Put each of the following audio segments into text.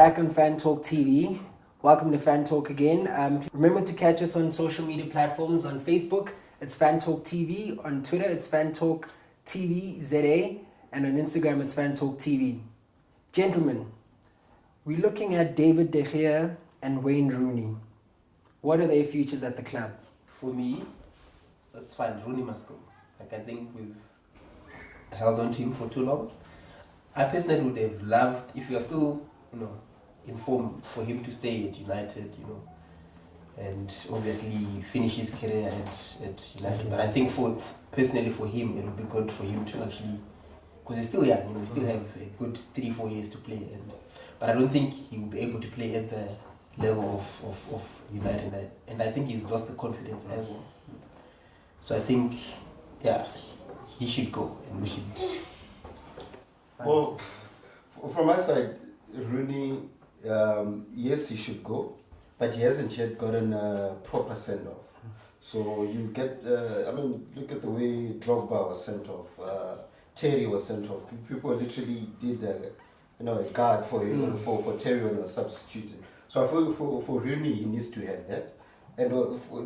back on Fan Talk TV. Welcome to Fan Talk again. Remember to catch us on social media platforms. On Facebook, it's Fan Talk TV. On Twitter, it's Fan Talk TV ZA. And on Instagram, it's Fan Talk TV. Gentlemen, we're looking at David De Gea and Wayne Rooney. What are their futures at the club? For me, that's fine. Rooney must go. Like, I think we've held on to him for too long. I personally would have loved, if you're still, informed, for him to stay at United, and obviously finish his career at United. But I think personally for him, it would be good for him to actually, because he's still young, he still have a good 3-4 years to play. But I don't think he will be able to play at the level of United. And I think he's lost the confidence as well. So I think, he should go, and we should. Well, from my side, Rooney, yes, he should go, but he hasn't yet gotten a proper send-off. So you get, look at the way Drogba was sent off, Terry was sent off. People literally did a guard for him, for Terry when he was substituted. So I feel for Rooney, he needs to have that. And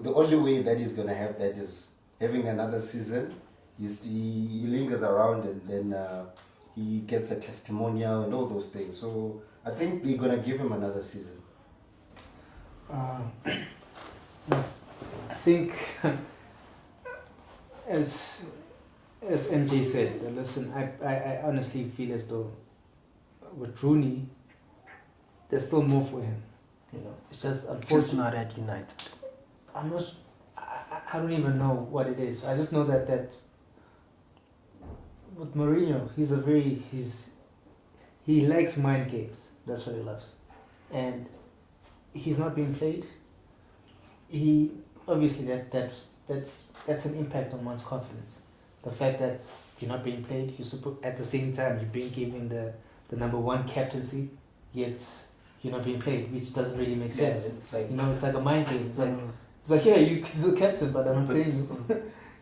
the only way that he's going to have that is having another season. He lingers around and then he gets a testimonial and all those things. So I think they're going to give him another season. I think, as MJ said, listen, I honestly feel as though with Rooney, there's still more for him. It's just unfortunate. Just not at United. I don't even know what it is. I just know that with Mourinho, he likes mind games. That's what he loves, and he's not being played. He obviously that's an impact on one's confidence. The fact that you're not being played, at the same time you're being given the number one captaincy, yet you're not being played, which doesn't really make sense. It's like it's like a mind game. It's like you're the captain, but I'm not playing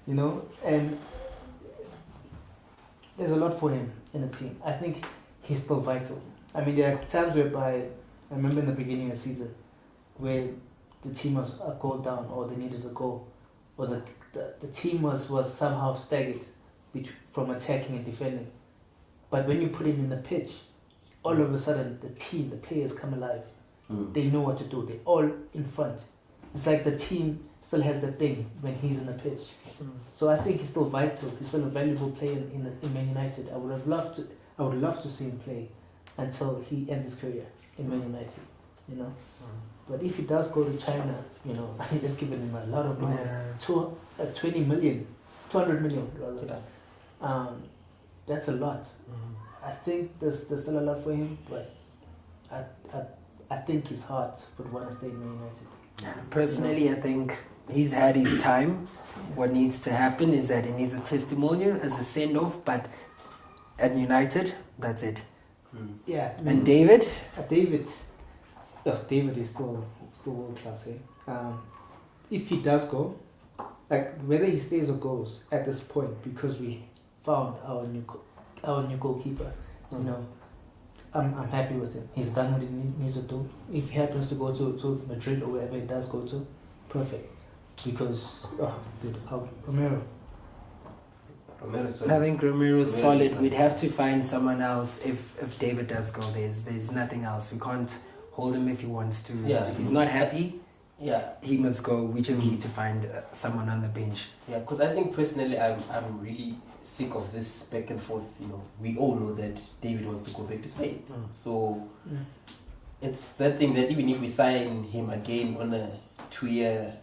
you. And there's a lot for him in the team. I think he's still vital. I mean, there are times whereby, I remember in the beginning of the season, where the team was a goal down, or they needed a goal, or the team was somehow staggered from attacking and defending. But when you put him in the pitch, all of a sudden the players come alive. They know what to do. They're all in front. It's like the team still has that thing when he's in the pitch. So I think he's still vital. He's still a valuable player in Man United. I would love to see him play until he ends his career in Man United. But if he does go to China, they've given him a lot of money. 200 million rather. Yeah. That's a lot. I think there's still a lot for him, but I think his heart would want to stay in Man United. Personally, I think he's had his time. What needs to happen is that he needs a testimonial as a send-off, but at United, that's it. Yeah. And David? David is still world class. If he does go, like whether he stays or goes at this point, because we found our new goalkeeper, I'm happy with him. He's done what he needs to do. If he happens to go to Madrid or wherever he does go to, perfect. Because Romero. I think Romero's solid. We'd have to find someone else if David does go. There's nothing else. We can't hold him if he wants to. If he's not happy, he must go. We just need to find someone on the bench. Yeah, because I think personally, I'm really sick of this back and forth. We all know that David wants to go back to Spain. So it's that thing that even if we sign him again on a 2-year,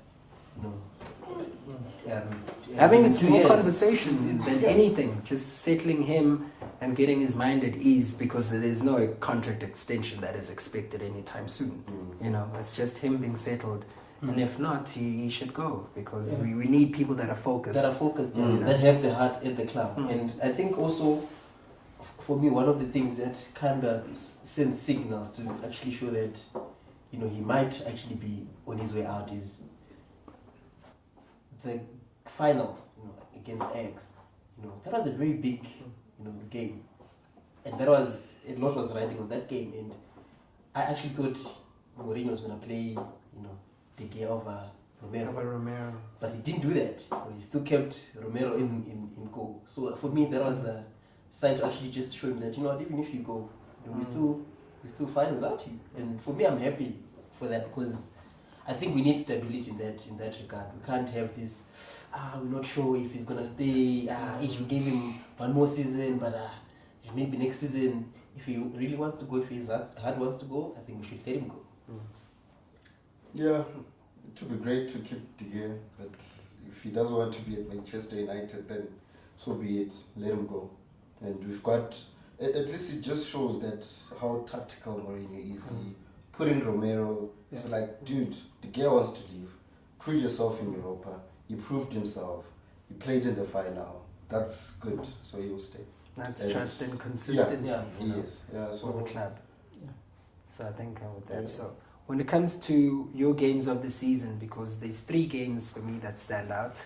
I think it's more conversations than anything. Just settling him and getting his mind at ease, because there's no contract extension that is expected anytime soon. It's just him being settled. And if not, he should go, because we need people that are focused. That have the heart at the club. And I think also, for me, one of the things that kind of sends signals to actually show that, he might actually be on his way out is the final, against Ajax. That was a very big, game. And that was, a lot was riding on that game. And I actually thought Mourinho was going to play, De Gea over Romero. But he didn't do that. He still kept Romero in goal. So for me, that was a sign to actually just show him that, even if you go, we're still fine without you. And for me, I'm happy for that because I think we need stability in that regard. We can't have this, we're not sure if he's going to stay, if we gave him one more season, but maybe next season, if he really wants to go, if his heart wants to go, I think we should let him go. Yeah, it would be great to keep De Gea, but if he doesn't want to be at Manchester United, then so be it. Let him go. And we've got, at least it just shows that how tactical Mourinho is. He put in Romero. It's like, dude, De Gea wants to leave. Prove yourself in Europa. He proved himself. He played in the final. That's good. So he will stay. That's trust and consistency. He is. Yeah, so for the club. Yeah. So I think with that. So when it comes to your games of the season, because there's 3 games for me that stand out.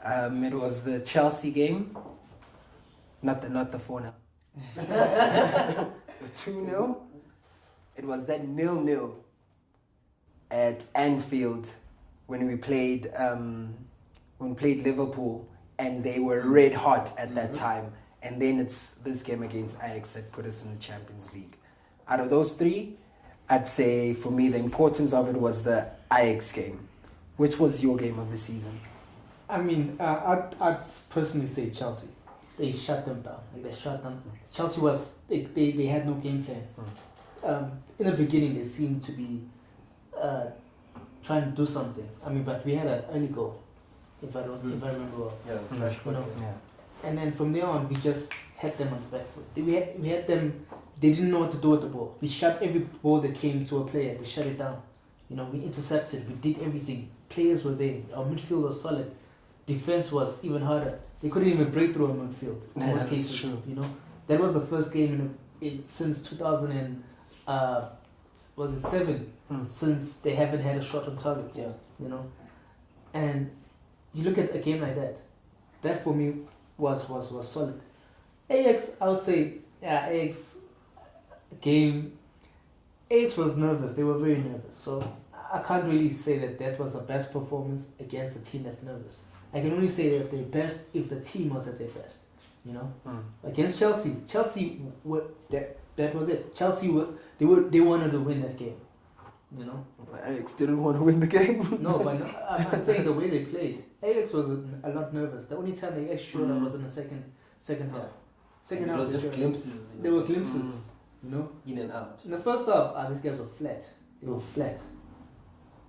It was the Chelsea game, not the 4-0, the 2-0. It was that 0-0 at Anfield when we played Liverpool, and they were red hot at that time. And then it's this game against Ajax that put us in the Champions League. Out of those 3, I'd say for me the importance of it was the Ajax game. Which was your game of the season? I mean, I'd personally say Chelsea. They shut them down. They shut them. Chelsea was they had no game plan. In the beginning, they seemed to be trying to do something. I mean, but we had an early goal, if I remember well. Yeah, And then from there on, we just had them on the back foot. We had them. They didn't know what to do with the ball. We shut every ball that came to a player. We shut it down. We intercepted. We did everything. Players were there. Our midfield was solid. Defense was even harder. They couldn't even break through our midfield. In most cases, true. That was the first game since 2000 and was it 7? Since they haven't had a shot on target. Yeah. And you look at a game like that. That for me was solid. Ajax, I would say, Ajax game. Ajax was nervous. They were very nervous. So I can't really say that was the best performance against a team that's nervous. I can only say that they're best if the team was at their best. Against Chelsea, that was it. Chelsea they wanted to win that game. Ajax didn't want to win the game. No, but I'm saying the way they played. Ajax was a lot nervous. The only time they actually showed up was in the second half. Second half it was just glimpses. There were glimpses, in and out. In the first half, these guys were flat. They were flat.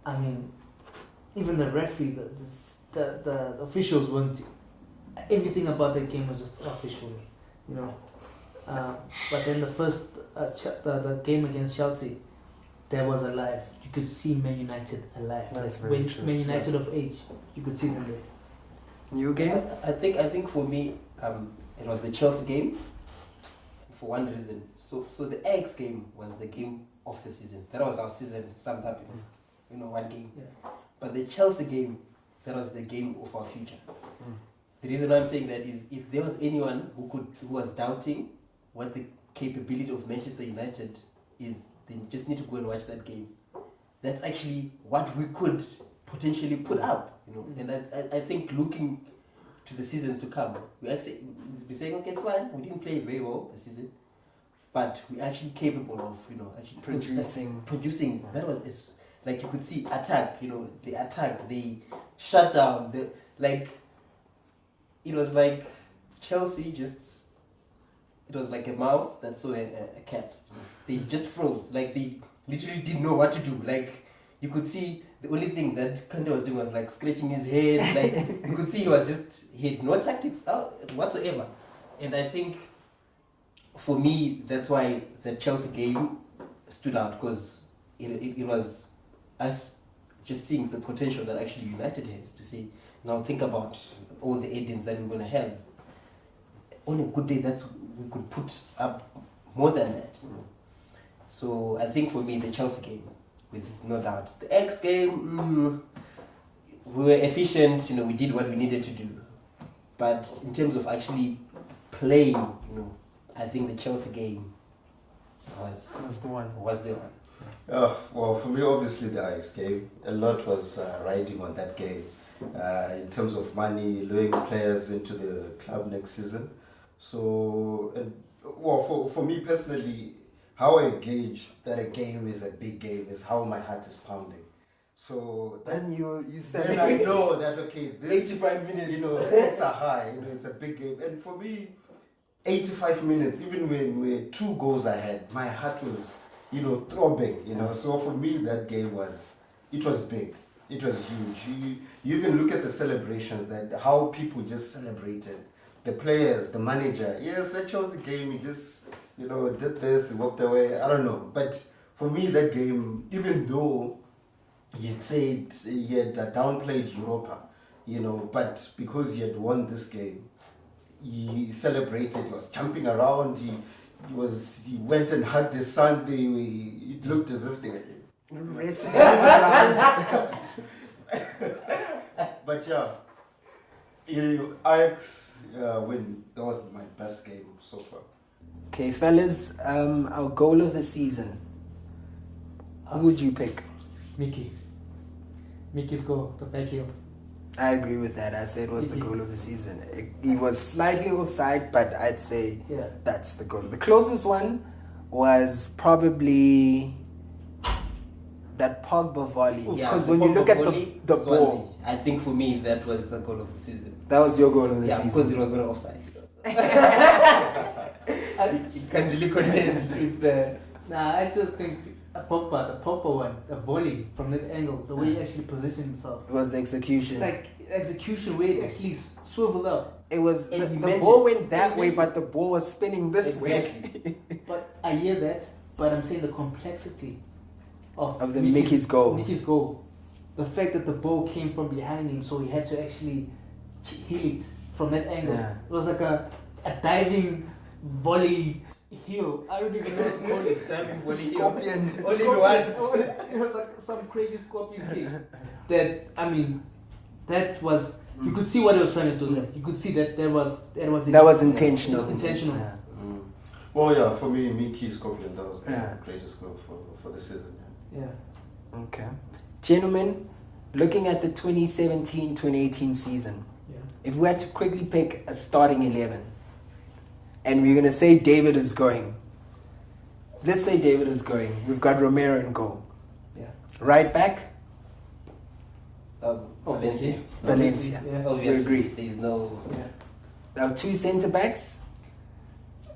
I mean, even the referee, the officials weren't. Everything about that game was just official, But then the first the game against Chelsea, that was alive. You could see Man United alive. That's very true. Man United of age, you could see them there. New game? I think for me, it was the Chelsea game. For one reason, so the Ajax game was the game of the season. That was our season summed up in one game. Yeah. But the Chelsea game, that was the game of our future. The reason why I'm saying that is if there was anyone who was doubting what the capability of Manchester United is, then you just need to go and watch that game. That's actually what we could potentially put up, And I think looking to the seasons to come, we'll be saying, okay, it's fine. We didn't play very well this season, but we're actually capable of, actually producing. That was like you could see attack. They attacked, they shut down. It was like Chelsea just. It was like a mouse that saw a cat. They just froze. Like they literally didn't know what to do. Like you could see. The only thing that Kante was doing was like scratching his head. Like you could see he had no tactics whatsoever. And I think for me, that's why the Chelsea game stood out because it was us just seeing the potential that actually United has to say, now think about all the add-ins that we're going to have. On a good day, we could put up more than that. So I think for me, the Chelsea game, with no doubt. The X game, we were efficient, we did what we needed to do. But in terms of actually playing, I think the Chelsea game was the one. Was the one. Well, for me, obviously the Ajax game. A lot was riding on that game in terms of money, luring players into the club next season. So, for me personally, how I gauge that a game is a big game is how my heart is pounding. So Then you said then I know that okay, this 85 minutes. stakes are high. It's a big game, and for me, 85 minutes, even when we're 2 goals ahead, my heart was throbbing. So for me, that game was big. It was huge. You even look at the celebrations, that how people just celebrated. The players, the manager. Yes, that chose the game. He just did this, he walked away. I don't know, but for me, that game, even though he had said he had downplayed Europa, but because he had won this game, he celebrated. He was jumping around. He went and hugged his son. It looked as if they. But yeah, Ajax win. That was my best game so far. Okay, fellas, our goal of the season. Who would you pick? Mickey's goal, the back heel. I agree with that. I said it was the goal of the season. He was slightly offside, but I'd say that's the goal. The closest one was probably that Pogba volley. Because when you look at the ball, I think for me that was the goal of the season. that was your goal of the season. Because it was not offside. It can really contend with the. Nah, I just think the Pogba one, the volley from that angle, the way he actually positioned himself. It was the execution. Like execution where it actually swiveled up. It was And the he meant ball it. went that way, but the ball was spinning this way. But I hear that, but I'm saying the complexity of the Mickey's goal. Mickey's goal. The fact that the ball came from behind him, so he had to actually heel it from that angle. Yeah. It was like a diving volley heel. I don't even know what to call it. Diving volley heel. Scorpion. Only one. It was like some crazy scorpion thing. That was. You could see what he was trying to do there. You could see that that was intentional. It was intentional. Yeah. Well, yeah, for me, Mickey Scotland, that was the Yeah. greatest goal for the season. Yeah. Okay. Gentlemen, looking at the 2017-2018 season, if we had to quickly pick a starting 11, and we're going to say David is going. Let's say David is going. We've got Romero in goal. Yeah. Right back, Valencia. Valencia. Yeah. Obviously, We agree. There's no. Our 2 centre backs,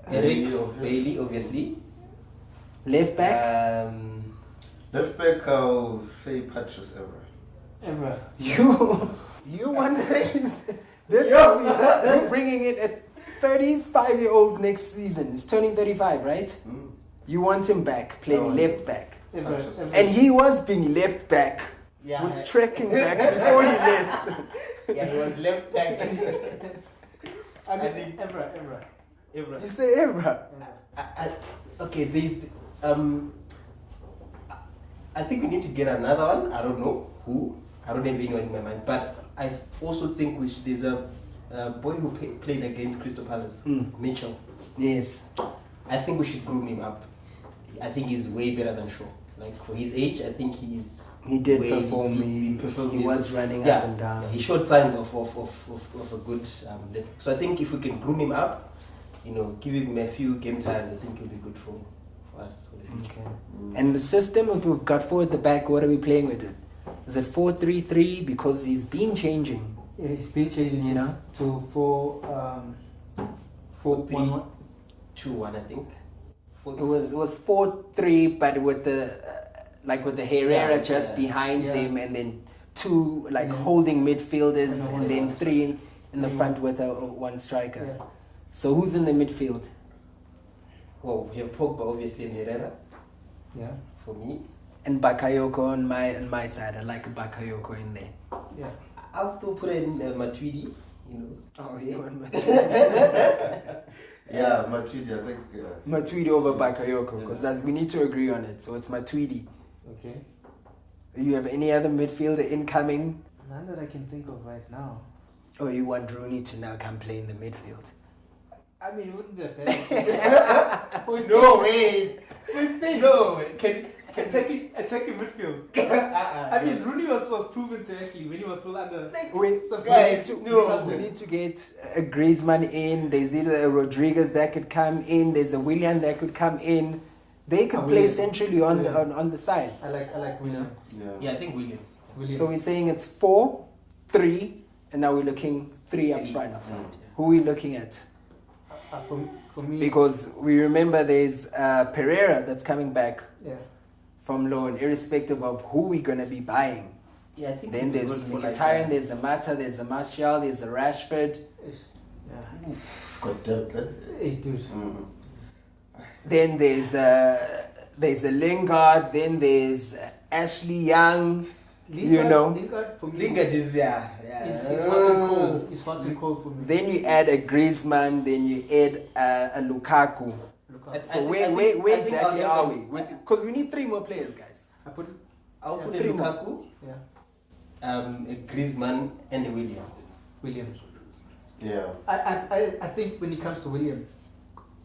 Eric Obvious. Bailey, obviously. left back. Left back, I'll say Patrice Evra. You want this? You're bringing it at 35-year-old next season. He's turning 35, right? You want him back playing left back, and he was being left back. Yeah. Was trekking back before he left. Yeah, he was left back. I think- Evra. You say Evra. Okay, there's. I think we need to get another one. I don't know who. I don't have anyone in my mind. But I also think there's a boy who played against Crystal Palace, Mitchell. Yes. I think we should groom him up. I think he's way better than Shaw. Like for his age, I think He did perform. He performed. He was running yeah, up and down. yeah, he showed signs of a good level. So I think if we can groom him up, give him a few game times, I think he'll be good for us for the future. Okay. And the system, if we've got 4 at the back, what are we playing with it? Is it 4-3-3? Because he's been changing. Yeah, he's been changing to 4-3-2-1, I think. It was 4-3, but with the Herrera just behind them, and then 2 holding midfielders, and then 3 in the front with one striker. Yeah. So who's in the midfield? Well, we have Pogba obviously and Herrera. Yeah. For me, And Bakayoko on my side. I like Bakayoko in there. Yeah. I'll still put in Matuidi. Oh, you want Matuidi? Yeah, Matuidi, I think. Matuidi over Bakayoko, because we need to agree on it. So it's Matuidi. Okay. You have any other midfielder incoming? None that I can think of right now. Or you want Rooney to now come play in the midfield? I mean, it wouldn't be a bad No ways. No. attacking midfield. I mean, Rooney was proven to actually when he was still under. We some need to get a Griezmann in. There's either a Rodriguez that could come in. There's a Willian that could come in. They could play William. centrally on the side. I like William. Yeah, I think William. So we're saying it's 4-3, and now we're looking 3 up front. Who are we looking at? For me, Because we remember there's Pereira that's coming back yeah. from loan, irrespective of who we're going to be buying. Yeah, I think Then he'd be there's good for like Mkhitaryan, there's a Mata, there's a Martial, there's a Rashford. Yeah. Got depth, eh? Hey, dude. Mm. Then there's a Lingard. Then there's Ashley Young. Lingard for me. Lingard is He's hot and cold. He's hot and cold for me. Then you add a Griezmann. Then you add a Lukaku. So where exactly are we? Because we need 3 more players, guys. I'll put Three a more. Lukaku, Yeah. a Griezmann, and a William. William. Yeah. I think when it comes to William,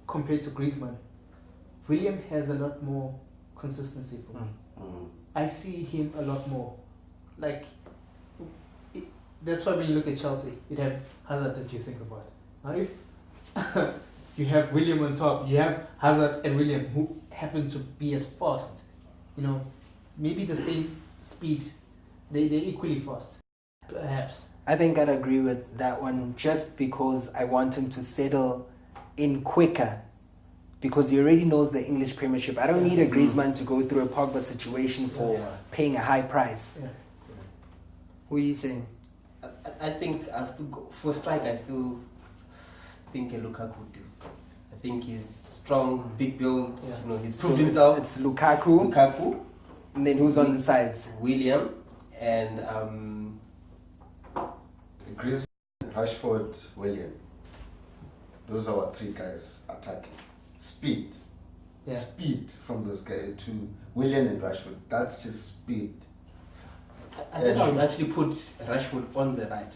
compared to Griezmann, William has a lot more consistency for me. Mm. I see him a lot more. Like, that's why when you look at Chelsea, you'd have Hazard that you think about. Now, if you have William on top, you have Hazard and William who happen to be as fast, maybe the same speed, they're equally fast, perhaps. I think I'd agree with that one just because I want him to settle in quicker. Because he already knows the English Premiership. I don't need a Griezmann to go through a Pogba situation for paying a high price. Yeah. What are you saying? I think I'll still go for strike. I still think a Lukaku would do. I think he's strong, big build. Yeah. He's So proved himself. It's Lukaku. Lukaku, And then who's on the sides? William, and Griezmann, Rashford, William. Those are our 3 guys attacking. Speed. Yeah. Speed from those guys to William and Rashford. That's just speed. I think I would actually put Rashford on the right.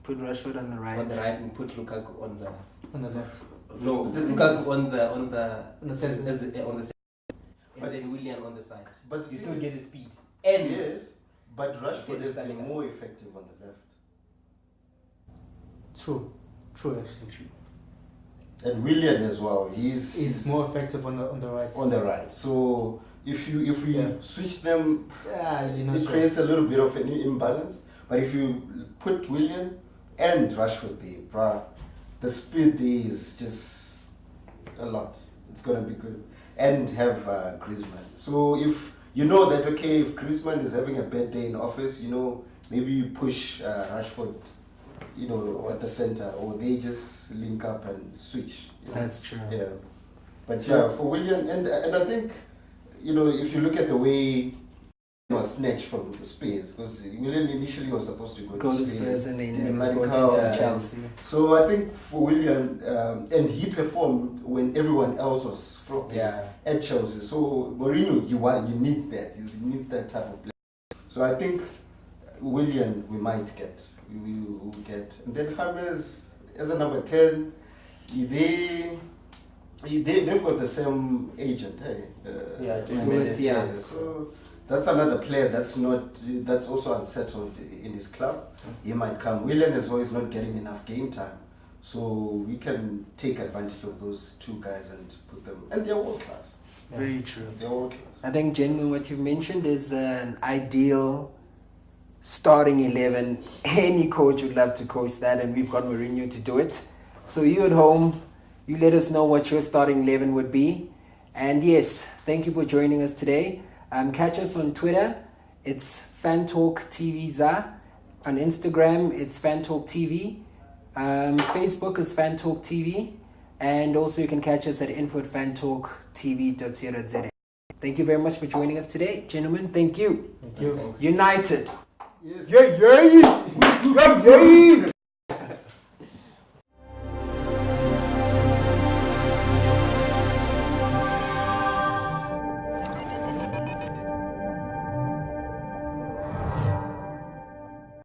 Put Rashford on the right. On the right, and put Lukaku on the. On the left. No, The thing Lukaku is- on the On the center. on the center, and But- then William on the side. But the You thing still get is- the speed. And Yes, but Rashford has been Saliba. more effective on the left. True actually. And William as well. He's More effective on the right. on the right. So if we Yeah. switch them, Yeah, it creates a little bit of an imbalance. But if you put William and Rashford there, bruh, the speed there is just a lot. It's gonna be good. And have Griezmann. So if you know that if Griezmann is having a bad day in office, maybe you push Rashford, at the center, or they just link up and switch. That's true. Yeah. But So- for William, and I think, if you look at the way he was snatched from Spurs, because William initially was supposed to Go to Spurs and then he was brought in Maricao, from and- Chelsea. So I think for William, and he performed when everyone else was flopping at Chelsea. So Mourinho, he needs that. He needs that type of player. So I think William we might get. We will get. And then James as a number 10, they've got the same agent, hey? Jimenez, yeah. So that's another player that's also unsettled in his club. He might come. Willian as well is not getting enough game time. So we can take advantage of those 2 guys and put them, and they're world class. Very true. They're world class. I think, genuinely, what you've mentioned is an ideal starting 11. Any coach would love to coach that, and we've got Mourinho to do it. So you at home, you let us know what your starting 11 would be. And yes, thank you for joining us today. Catch us on Twitter. It's FanTalkTVza. On Instagram, it's FanTalkTV. Facebook is FanTalkTV. And also you can catch us at info@fantalktv.co.za. Thank you very much for joining us today. Gentlemen, thank you. Thank you. United. Yes. Yeah.